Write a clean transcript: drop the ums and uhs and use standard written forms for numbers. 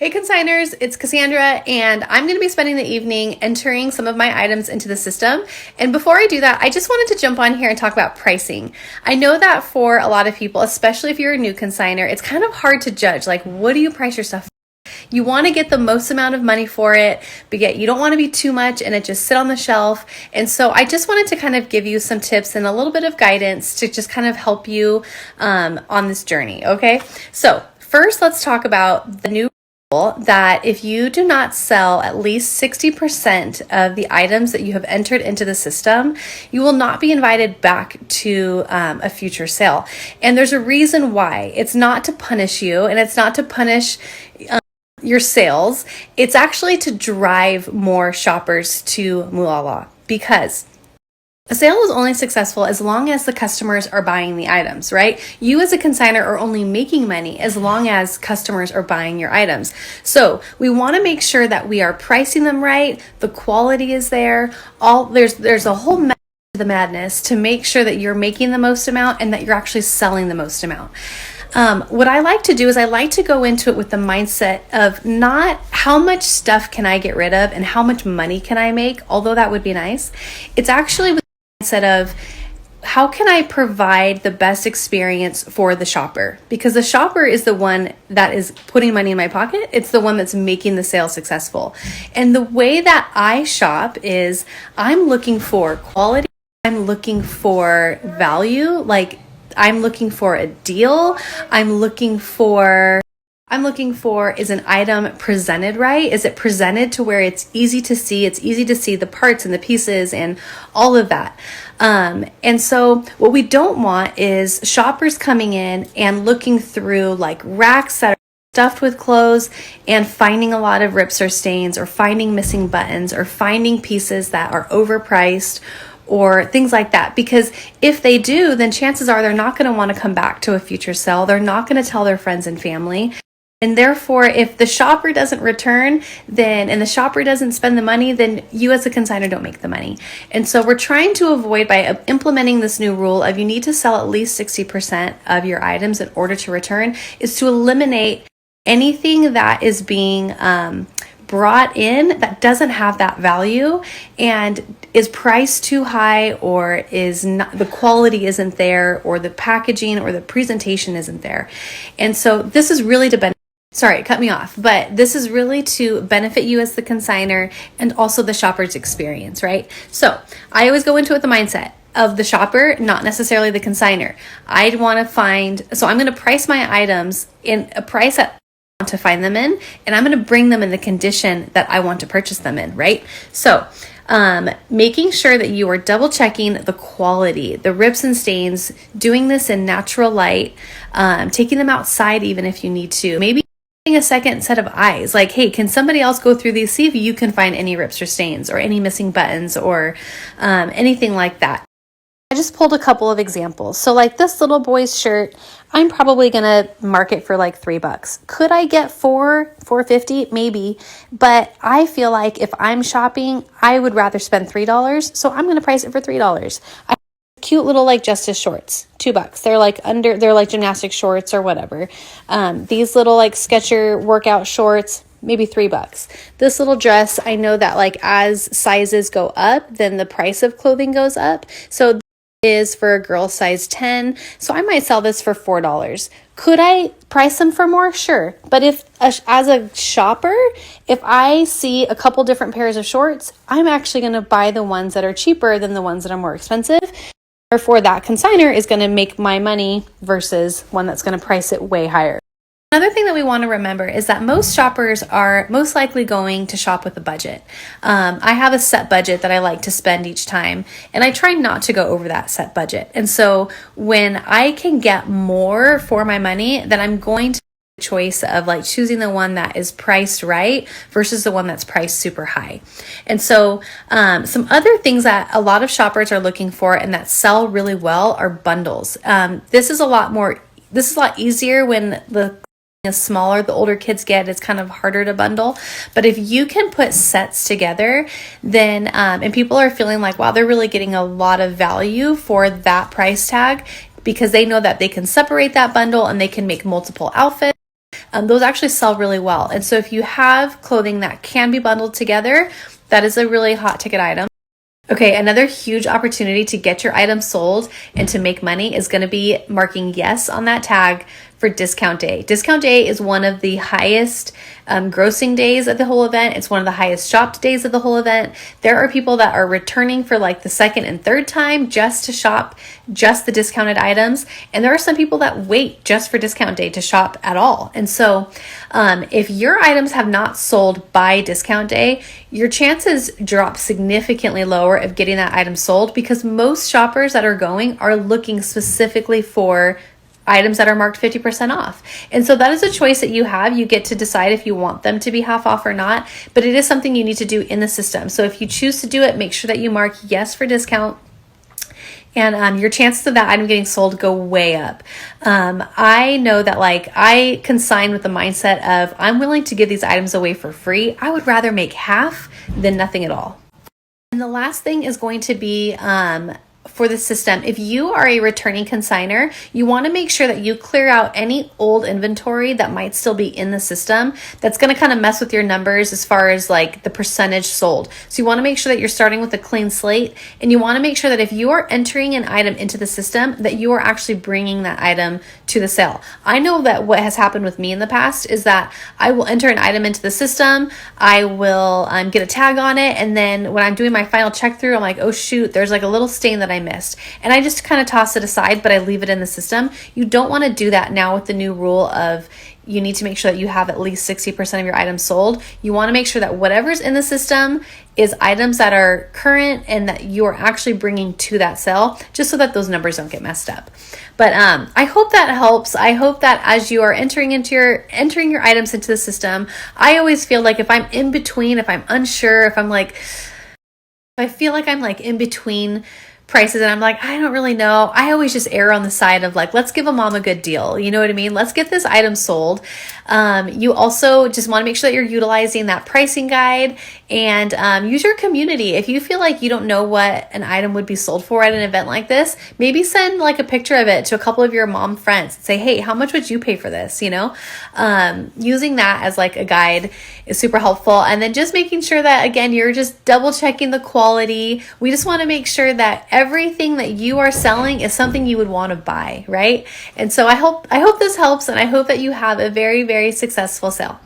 Hey consignors, it's Cassandra, and I'm going to be spending the evening entering some of my items into the system. And before I do that, I just wanted to jump on here and talk about pricing. I know that for a lot of people, especially if you're a new consignor, it's kind of hard to judge, like, what do you price your stuff for? You want to get the most amount of money for it, but yet you don't want to be too much and it just sit on the shelf. And so I just wanted to kind of give you some tips and a little bit of guidance to just kind of help you on this journey, okay? So first, let's talk about the new that if you do not sell at least 60% of the items that you have entered into the system, you will not be invited back to a future sale. And there's a reason why. It's not to punish you, and it's not to punish your sales. It's actually to drive more shoppers to Moolah, because a sale is only successful as long as the customers are buying the items, right? You as a consignor are only making money as long as customers are buying your items. So we want to make sure that we are pricing them right, the quality is there. There's a whole method to the madness to make sure that you're making the most amount and that you're actually selling the most amount. What I like to do is I like to go into it with the mindset of not how much stuff can I get rid of and how much money can I make, although that would be nice. It's actually with instead of how can I provide the best experience for the shopper, because the shopper is the one that is putting money in my pocket. It's the one that's making the sale successful. And the way that I shop is I'm looking for quality. I'm looking for value. Like I'm looking for a deal. I'm looking for is an item presented right? Is it presented to where it's easy to see? It's easy to see the parts and the pieces and all of that. And so what we don't want is shoppers coming in and looking through like racks that are stuffed with clothes and finding a lot of rips or stains, or finding missing buttons, or finding pieces that are overpriced, or things like that. Because if they do, then chances are they're not going to want to come back to a future sale. They're not going to tell their friends and family. And therefore, if the shopper doesn't return, and the shopper doesn't spend the money, then you as a consignor don't make the money. And so we're trying to avoid, by implementing this new rule of you need to sell at least 60% of your items in order to return, is to eliminate anything that is being brought in that doesn't have that value and is priced too high, or is not, the quality isn't there, or the packaging or the presentation isn't there. And so this is really to benefit. Sorry, it cut me off, but this is really to benefit you as the consignor and also the shopper's experience, right? So I always go into it with the mindset of the shopper, not necessarily the consignor. I'd want to so I'm going to price my items in a price that I want to find them in, and I'm going to bring them in the condition that I want to purchase them in, right? So making sure that you are double checking the quality, the rips and stains, doing this in natural light, taking them outside even if you need to, maybe a second set of eyes, like, hey, can somebody else go through these, see if you can find any rips or stains or any missing buttons or anything like that. I just pulled a couple of examples. So like this little boy's shirt, I'm probably gonna mark it for like $3. Could I get $4.50? Maybe, but I feel like if I'm shopping, I would rather spend $3, so I'm gonna price it for $3. Cute little like Justice shorts, $2. They're like gymnastic shorts or whatever. These little like Sketcher workout shorts, maybe $3. This little dress, I know that like as sizes go up, then the price of clothing goes up. So is for a girl size 10. So I might sell this for $4. Could I price them for more? Sure. But as a shopper, if I see a couple different pairs of shorts, I'm actually going to buy the ones that are cheaper than the ones that are more expensive. Therefore, that consignor is going to make my money versus one that's going to price it way higher. Another thing that we want to remember is that most shoppers are most likely going to shop with a budget. I have a set budget that I like to spend each time, and I try not to go over that set budget. And so when I can get more for my money, then I'm going to make the choice of like choosing the one that is priced right versus the one that's priced super high. And so some other things that a lot of shoppers are looking for and that sell really well are bundles. This is a lot easier when the is smaller, the older kids get, it's kind of harder to bundle. But if you can put sets together, then and people are feeling like, wow, they're really getting a lot of value for that price tag, because they know that they can separate that bundle and they can make multiple outfits. those actually sell really well. And so if you have clothing that can be bundled together, that is a really hot ticket item. Okay, another huge opportunity to get your item sold and to make money is going to be marking yes on that tag for discount day. Discount day is one of the highest grossing days of the whole event. It's one of the highest shopped days of the whole event. There are people that are returning for like the second and third time just to shop just the discounted items. And there are some people that wait just for discount day to shop at all. And so if your items have not sold by discount day, your chances drop significantly lower of getting that item sold, because most shoppers that are going are looking specifically for items that are marked 50% off. And so that is a choice that you have. You get to decide if you want them to be half off or not, but it is something you need to do in the system. So if you choose to do it, make sure that you mark yes for discount, and your chances of that item getting sold go way up. I know that I consign with the mindset of I'm willing to give these items away for free. I would rather make half than nothing at all. And the last thing is going to be for the system. If you are a returning consignor, you want to make sure that you clear out any old inventory that might still be in the system. That's going to kind of mess with your numbers as far as like the percentage sold. So you want to make sure that you're starting with a clean slate, and you want to make sure that if you are entering an item into the system, that you are actually bringing that item to the sale. I know that what has happened with me in the past is that I will enter an item into the system, I will get a tag on it, and then when I'm doing my final check through, I'm like, oh shoot, there's like a little stain that I missed, and I just kind of toss it aside, but I leave it in the system. You don't want to do that now with the new rule of you need to make sure that you have at least 60% of your items sold. You want to make sure that whatever's in the system is items that are current and that you are actually bringing to that sale, just so that those numbers don't get messed up. But I hope that helps. I hope that as you are entering your items into the system, I always feel like if I'm in between, if I'm unsure, if I feel like I'm like in between prices and I'm like, I don't really know, I always just err on the side of like, let's give a mom a good deal. You know what I mean? Let's get this item sold. You also just want to make sure that you're utilizing that pricing guide, and use your community. If you feel like you don't know what an item would be sold for at an event like this, maybe send like a picture of it to a couple of your mom friends and say, hey, how much would you pay for this? You know, using that as like a guide is super helpful. And then just making sure that, again, you're just double checking the quality. We just want to make sure that everything that you are selling is something you would want to buy, right? And so I hope this helps, and I hope that you have a very, very successful sale.